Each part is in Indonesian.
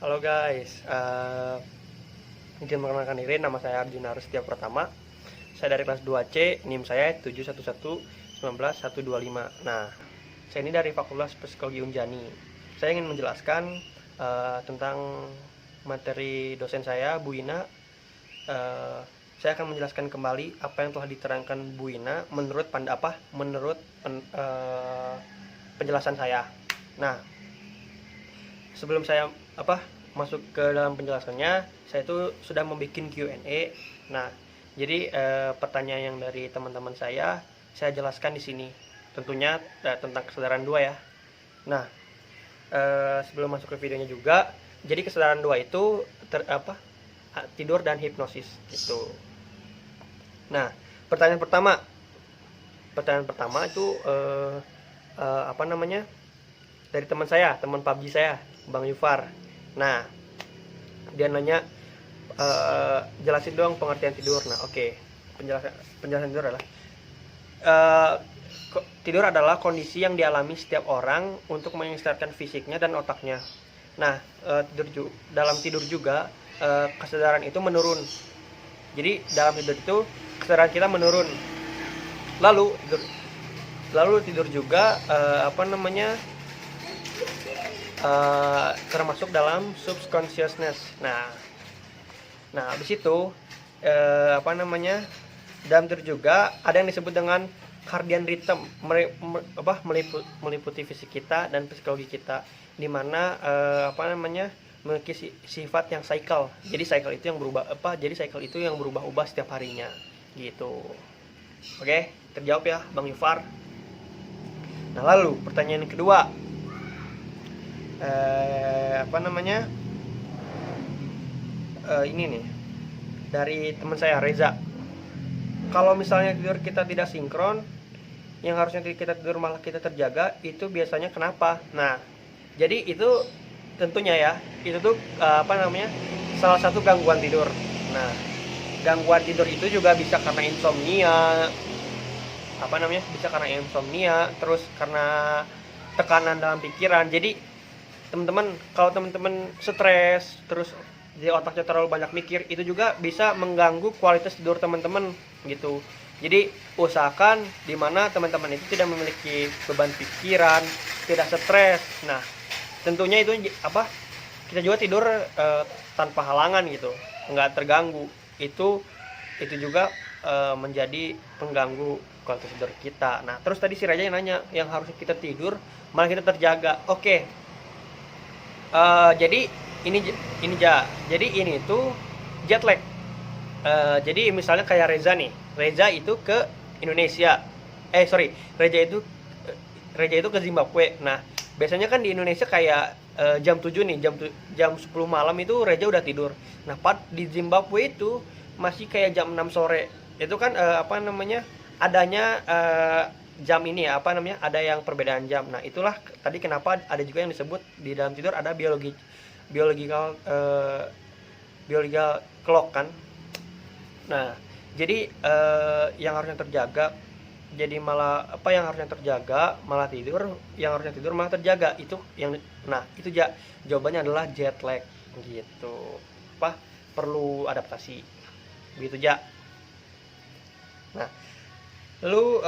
Halo guys, izin mengenalkan diri, nama saya Arjuna Rustia Pratama. Saya dari kelas 2C, NIM saya 711191125. Nah, saya ini dari Fakultas Psikologi Unjani. Saya ingin menjelaskan tentang materi dosen saya, Bu Ina. Saya akan menjelaskan kembali apa yang telah diterangkan Bu Ina menurut penjelasan saya. Nah, sebelum saya masuk ke dalam penjelasannya, saya itu sudah membuat Q&A. Nah, jadi pertanyaan yang dari teman-teman saya jelaskan di sini. Tentunya tentang kesadaran dua ya. Nah, sebelum masuk ke videonya juga, jadi kesadaran dua itu tidur dan hipnosis gitu. Nah, pertanyaan pertama itu dari teman saya, teman PUBG saya, Bang Yufar. Nah, dia nanya, jelasin dong pengertian tidur. Nah, oke. Penjelasan tidur adalah tidur adalah kondisi yang dialami setiap orang untuk mengistirahatkan fisiknya dan otaknya. Nah, dalam tidur juga kesadaran itu menurun. Jadi dalam tidur itu kesadaran kita menurun. Lalu tidur juga termasuk dalam subconsciousness. Nah habis itu dalam tidur juga ada yang disebut dengan circadian rhythm, meliputi fisik kita dan psikologi kita, di mana memiliki sifat yang cycle. Jadi cycle itu yang berubah-ubah setiap harinya gitu. Oke, terjawab ya Bang Yufar. Nah, lalu pertanyaan yang kedua, ini nih dari teman saya Reza. Kalau misalnya tidur kita tidak sinkron, yang harusnya kita tidur malah kita terjaga, itu biasanya kenapa? Nah, jadi itu tentunya ya, itu tuh salah satu gangguan tidur. Nah, gangguan tidur itu juga bisa karena insomnia, terus karena tekanan dalam pikiran. Jadi teman-teman, kalau teman-teman stres, terus di otaknya terlalu banyak mikir, itu juga bisa mengganggu kualitas tidur teman-teman gitu. Jadi usahakan dimana teman-teman itu tidak memiliki beban pikiran, tidak stres. Nah, tentunya itu kita juga tidur tanpa halangan gitu, nggak terganggu. Itu juga menjadi pengganggu kualitas tidur kita. Nah, terus tadi si Raja yang nanya, yang harusnya kita tidur malah kita terjaga. Oke. Jadi ini tuh jet lag. Jadi misalnya kayak Reza itu ke Indonesia. Reza itu ke Zimbabwe. Nah, biasanya kan di Indonesia kayak jam 7 nih, jam 10 malam itu Reza udah tidur. Nah, di Zimbabwe itu masih kayak jam 6 sore. Itu kan adanya jam ini ya, ada yang perbedaan jam. Nah, itulah tadi kenapa ada juga yang disebut di dalam tidur ada biological clock kan. Nah, jadi yang harusnya terjaga malah tidur, yang harusnya tidur malah terjaga. Itu jawabannya adalah jet lag gitu. Perlu adaptasi begitu ja. Nah, lalu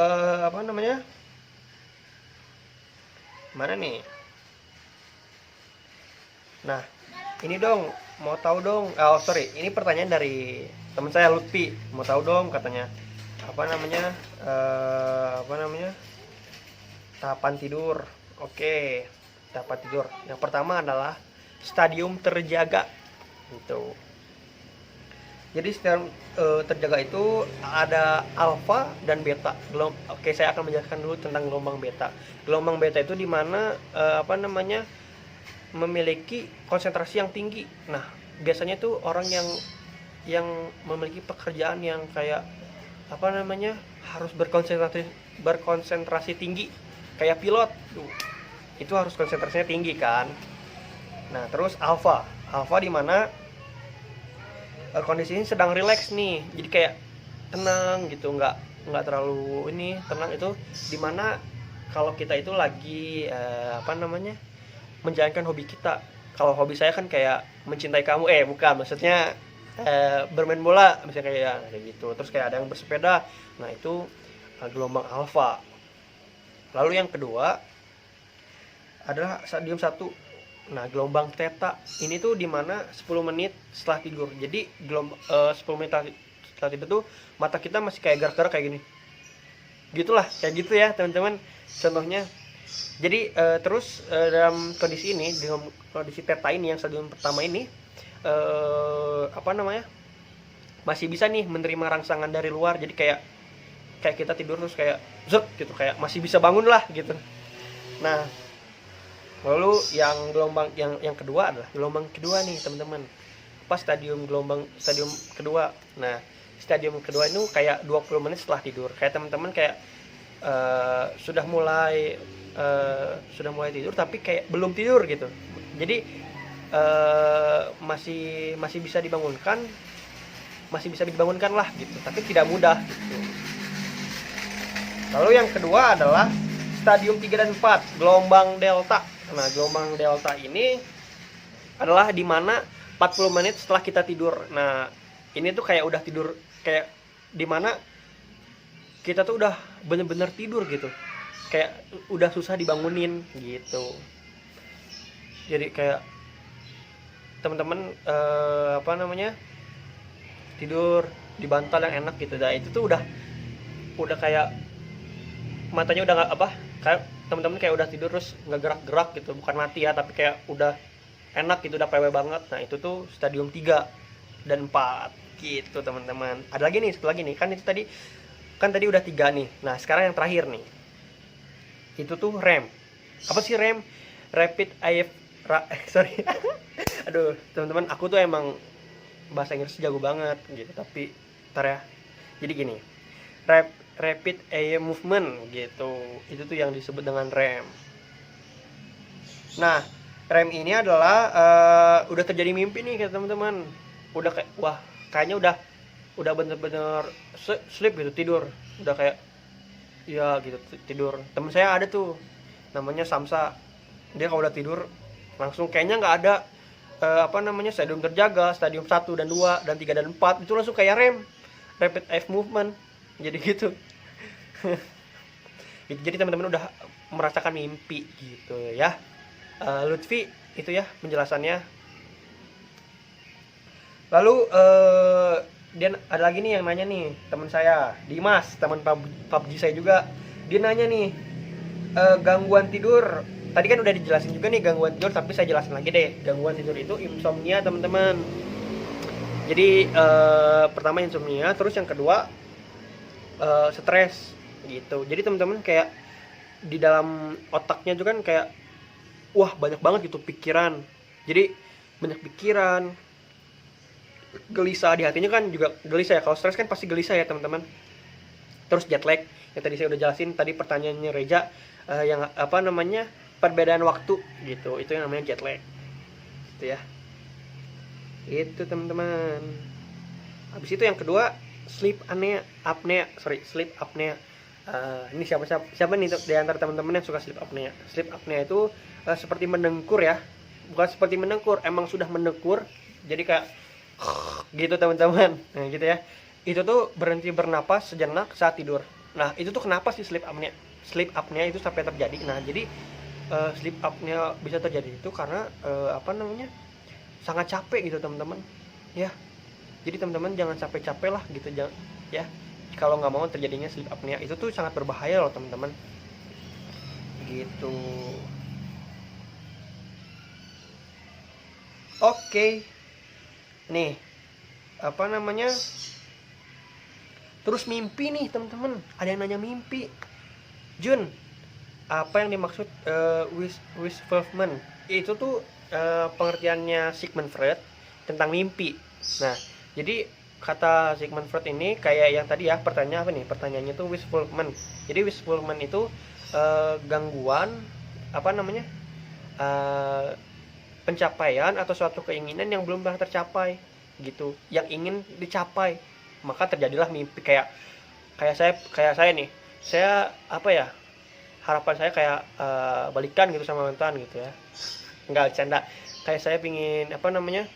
mana nih? Nah, ini dong, mau tahu dong. Ini pertanyaan dari teman saya Lutfi. Mau tahu dong katanya. Tahapan tidur. Oke, tahapan tidur. Yang pertama adalah stadium terjaga. Gitu. Jadi stadium terjaga itu ada alfa dan beta. Oke, saya akan menjelaskan dulu tentang gelombang beta. Gelombang beta itu di mana memiliki konsentrasi yang tinggi. Nah, biasanya tuh orang yang memiliki pekerjaan yang kayak harus berkonsentrasi tinggi, kayak pilot tuh. Itu harus konsentrasinya tinggi kan. Nah, terus alfa di mana kondisi ini sedang rileks nih, jadi kayak tenang gitu, nggak terlalu tenang. Itu dimana kalau kita itu lagi menjalankan hobi kita, Kalau hobi saya kan kayak mencintai kamu, bukan, maksudnya bermain bola misalnya kayak gitu. Terus kayak ada yang bersepeda, nah itu gelombang alfa. Lalu yang kedua adalah stadium satu. Nah, gelombang theta ini tuh dimana 10 menit setelah tidur. Jadi 10 menit setelah tidur tuh mata kita masih kayak gerak-gerak kayak gini. Gitulah, kayak gitu ya teman-teman contohnya. Jadi terus dalam kondisi ini, dengan kondisi theta ini yang stadium pertama ini, apa namanya, masih bisa nih menerima rangsangan dari luar. Jadi kayak kita tidur terus kayak zet gitu, kayak masih bisa bangun lah gitu. Nah, lalu yang gelombang yang kedua adalah gelombang kedua nih teman-teman. Apa stadium kedua. Nah, stadium kedua itu kayak 20 menit setelah tidur. Kayak teman-teman kayak sudah mulai tidur tapi kayak belum tidur gitu. Jadi masih bisa dibangunkan, lah gitu, tapi tidak mudah gitu. Lalu yang kedua adalah stadium 3 dan 4, gelombang delta. Nah, gelombang delta ini adalah di mana 40 menit setelah kita tidur. Nah, ini tuh kayak udah tidur, kayak di mana kita tuh udah bener-bener tidur gitu. Kayak udah susah dibangunin gitu. Jadi kayak teman-teman apa namanya, tidur di bantal yang enak gitu. Nah, itu tuh udah kayak matanya udah nggak apa, kayak teman-teman kayak udah tidur terus nggak gerak-gerak gitu, bukan mati ya, tapi kayak udah enak gitu, udah PW banget. Nah, itu tuh stadium 3 dan 4 gitu teman-teman. Ada lagi nih, satu lagi nih, kan tadi udah 3 nih. Nah, sekarang yang terakhir nih, itu tuh REM. Apa sih REM? Rapid Eye sorry aduh teman-teman, aku tuh emang bahasa Inggris jago banget gitu, tapi ntar ya. Jadi gini, rapid eye movement gitu, itu tuh yang disebut dengan REM. Nah, REM ini adalah udah terjadi mimpi nih kayak teman-teman. Udah kayak kayaknya udah bener-bener sleep gitu, tidur. Udah kayak ya gitu, tidur. Temen saya ada tuh namanya Samsa. Dia kalau udah tidur langsung kayaknya nggak ada apa namanya, stadium terjaga, stadium 1 dan 2 dan 3 dan 4, itu langsung kayak REM, rapid eye movement. Jadi gitu. Jadi teman-teman udah merasakan mimpi gitu ya. Lutfi itu ya penjelasannya. Lalu dia ada lagi nih yang nanya nih, teman saya Dimas, teman PUBG saya juga. Dia nanya nih, gangguan tidur. Tadi kan udah dijelasin juga nih gangguan tidur, tapi saya jelasin lagi deh. Gangguan tidur itu insomnia teman-teman. Jadi pertama insomnia, terus yang kedua stres gitu. Jadi teman-teman kayak di dalam otaknya juga kan kayak banyak banget gitu pikiran. Jadi banyak pikiran, gelisah di hatinya kan juga gelisah ya. Kalau stres kan pasti gelisah ya teman-teman. Terus jet lag yang tadi saya udah jelasin, tadi pertanyaannya Reja, yang apa namanya, perbedaan waktu gitu, itu yang namanya jet lag gitu ya. Itu teman-teman. Habis itu yang kedua sleep apnea. Ini siapa nih di antara teman-teman yang suka sleep apnea? Sleep apnea itu seperti mendengkur ya, bukan seperti mendengkur, emang sudah mendengkur. Jadi kayak gitu teman-teman. Nah gitu ya. Itu tuh berhenti bernapas sejenak saat tidur. Nah itu tuh kenapa sih sleep apnea itu sampai terjadi? Nah jadi sleep apnea bisa terjadi itu karena apa namanya, sangat capek gitu teman-teman ya. Jadi teman-teman jangan capek-capek lah gitu, jangan ya, kalau nggak mau terjadinya sleep apnea. Itu tuh sangat berbahaya loh teman-teman gitu. Oke. Nih apa namanya, terus mimpi nih teman-teman. Ada yang nanya mimpi, Jun, apa yang dimaksud wish fulfillment? Itu tuh pengertiannya Sigmund Freud tentang mimpi. Nah jadi kata Sigmund Freud ini kayak yang tadi ya, pertanyaan apa nih? Pertanyaannya tuh wish fulfillment. Jadi wish fulfillment itu gangguan apa namanya, pencapaian atau suatu keinginan yang belum pernah tercapai gitu, yang ingin dicapai, maka terjadilah mimpi. Kayak saya nih, saya apa ya, harapan saya kayak balikan gitu sama mantan gitu ya. Enggak, canda. kayak saya pingin apa namanya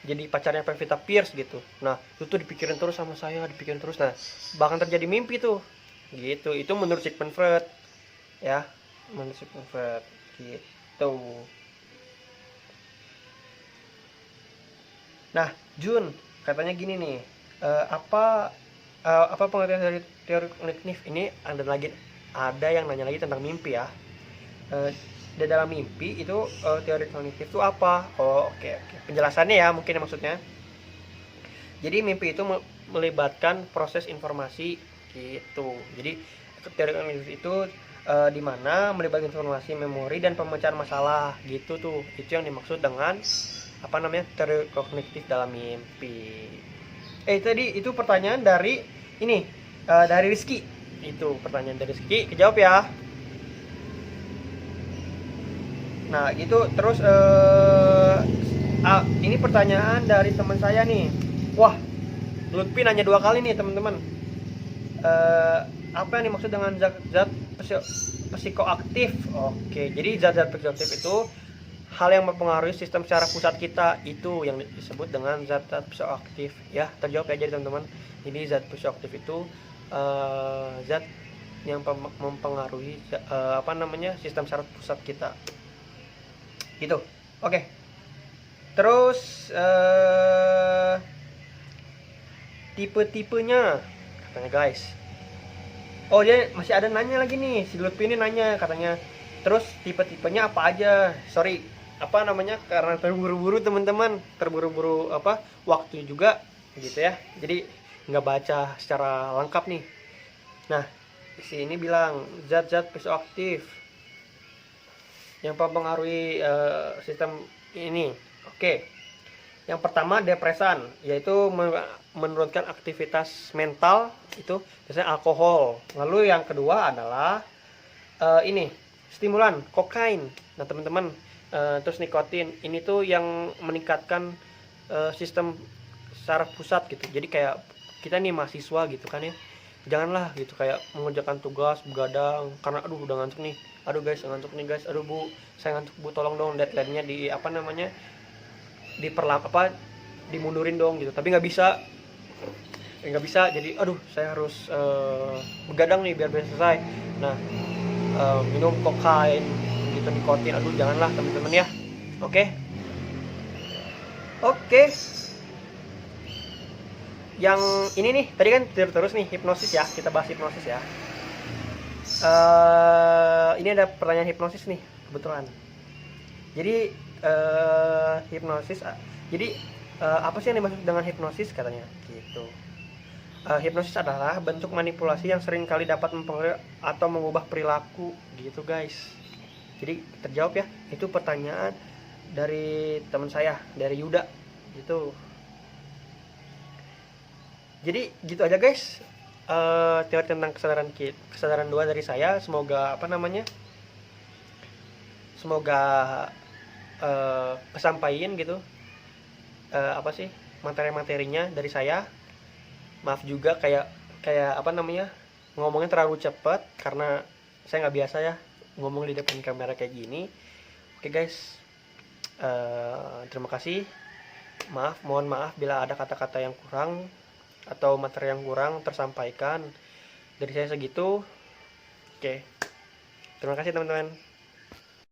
jadi pacarnya Pevita Pierce gitu. Nah itu tuh dipikirin terus sama saya, dipikirin terus. Nah bahkan terjadi mimpi tuh gitu. Itu menurut Sigmund Freud ya, menurut Sigmund Freud gitu. Nah Jun katanya gini nih, apa pengertian dari teori kognitif ini? Ada yang nanya lagi tentang mimpi ya. Di dalam mimpi itu teori kognitif itu apa? Oh oke, oke. Penjelasannya ya mungkin maksudnya. Jadi mimpi itu melibatkan proses informasi gitu. Jadi teori kognitif itu di mana melibatkan informasi, memori dan pemecahan masalah gitu tuh. Itu yang dimaksud dengan apa namanya teori kognitif dalam mimpi. Tadi itu pertanyaan dari ini dari Rizky. Itu pertanyaan dari Rizky, kejawab ya. Nah gitu terus ini pertanyaan dari teman saya nih. Wah, Lutfi nanya 2 kali nih teman-teman. Apa yang dimaksud dengan zat-zat psikoaktif? Oke, jadi zat-zat psikoaktif itu hal yang mempengaruhi sistem secara pusat kita, itu yang disebut dengan zat-zat psikoaktif ya. Terjawab ya jadi teman-teman. Jadi zat psikoaktif itu zat yang mempengaruhi apa namanya sistem secara pusat kita gitu. Oke. Terus tipe-tipenya katanya guys. Oh dia masih ada nanya lagi nih, si Lutfi ini nanya katanya. Terus tipe-tipenya apa aja? Sorry, apa namanya, karena terburu-buru teman-teman, terburu-buru apa waktu juga gitu ya. Jadi nggak baca secara lengkap nih. Nah di sini bilang zat-zat psikoaktif yang mempengaruhi sistem ini. Oke. Yang pertama depresan, yaitu menurunkan aktivitas mental, itu biasanya alkohol. Lalu yang kedua adalah ini stimulan, kokain. Nah teman-teman, terus nikotin. Ini tuh yang meningkatkan sistem saraf pusat gitu. Jadi kayak kita nih mahasiswa gitu kan ya, janganlah gitu kayak mengerjakan tugas begadang karena aduh udah ngantuk nih. Aduh guys ngantuk nih guys, aduh bu saya ngantuk bu, tolong dong deadline-nya di apa namanya dimundurin dong gitu, tapi nggak bisa, jadi aduh saya harus begadang nih biar selesai. Nah minum kokain gitu, nikotin, aduh janganlah teman-teman ya. Oke. Yang ini nih tadi kan terus nih hipnosis ya, kita bahas hipnosis ya. Ini ada pertanyaan hipnosis nih kebetulan. Jadi hipnosis, jadi apa sih yang dimaksud dengan hipnosis katanya gitu. Hipnosis adalah bentuk manipulasi yang sering kali dapat mempengaruhi atau mengubah perilaku gitu guys. Jadi terjawab ya, itu pertanyaan dari teman saya, dari Yuda gitu. Jadi gitu aja guys, teori tentang kesadaran 2 dari saya. Semoga apa namanya, semoga kesampaian gitu apa sih materi-materinya dari saya. Maaf juga kayak apa namanya ngomongnya terlalu cepat karena saya nggak biasa ya ngomong di depan kamera kayak gini. Oke guys, terima kasih. Mohon maaf bila ada kata-kata yang kurang atau materi yang kurang tersampaikan. Dari saya segitu. Oke, terima kasih teman-teman.